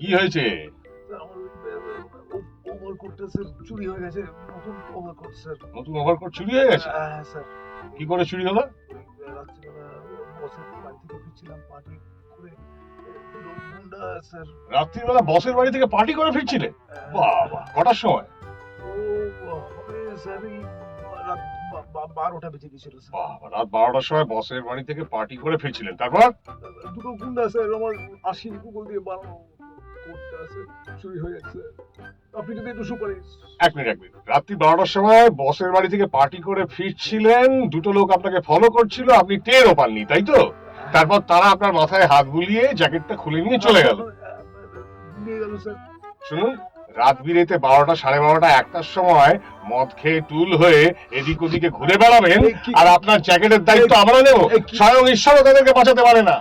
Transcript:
কি হয়েছে? ওভারকোটটা স্যার চুরি হয়ে গেছে, নতুন ওভারকোট স্যার। নতুন ওভারকোট চুরি হয়ে গেছে? হ্যাঁ স্যার। কি করে চুরি হলো? রাত্রিবেলা বসের বাড়ি থেকে ফিরছিলাম পার্টি করে, দুটো গুন্ডা স্যার। রাত্রিবেলা বসের বাড়ি থেকে পার্টি করে ফিরছিলে? বাবা, কটার সময়? ও হবে স্যার এই রাত 12টা বেজে গেছিল স্যার। বাবা, রাত 12টার সময় বসের বাড়ি থেকে পার্টি করে ফিরছিলেন, তারপর? দুটো গুন্ডা স্যার আমার আশির গুগল দিয়ে বানানো কোটটা স্যার চুরি হয়ে গেছে। আপনি যদি একটু সুপারিশ। এক মিনিট। রাত্রি 12টার সময় বসের বাড়ি থেকে পার্টি করে ফিরছিলেন, দুটো লোক আপনাকে ফলো করছিল, আপনি টেরও পাননি, তাই তো? তারপর তারা আপনার মাথায় হাত বুলিয়ে জ্যাকেটটা খুলে নিয়ে চলে গেল। নিয়ে গেল স্যার। শুনুন, রাত বিরেতে 12টা, 12:30, 1টার সময় মদ খেয়ে টুল হয়ে এদিক ওদিকে ঘুরে বেড়াবেন আর আপনার জ্যাকেটের দায়িত্ব আমরা নেব? স্বয়ং ঈশ্বরও তাদেরকে বাঁচাতে পারে না।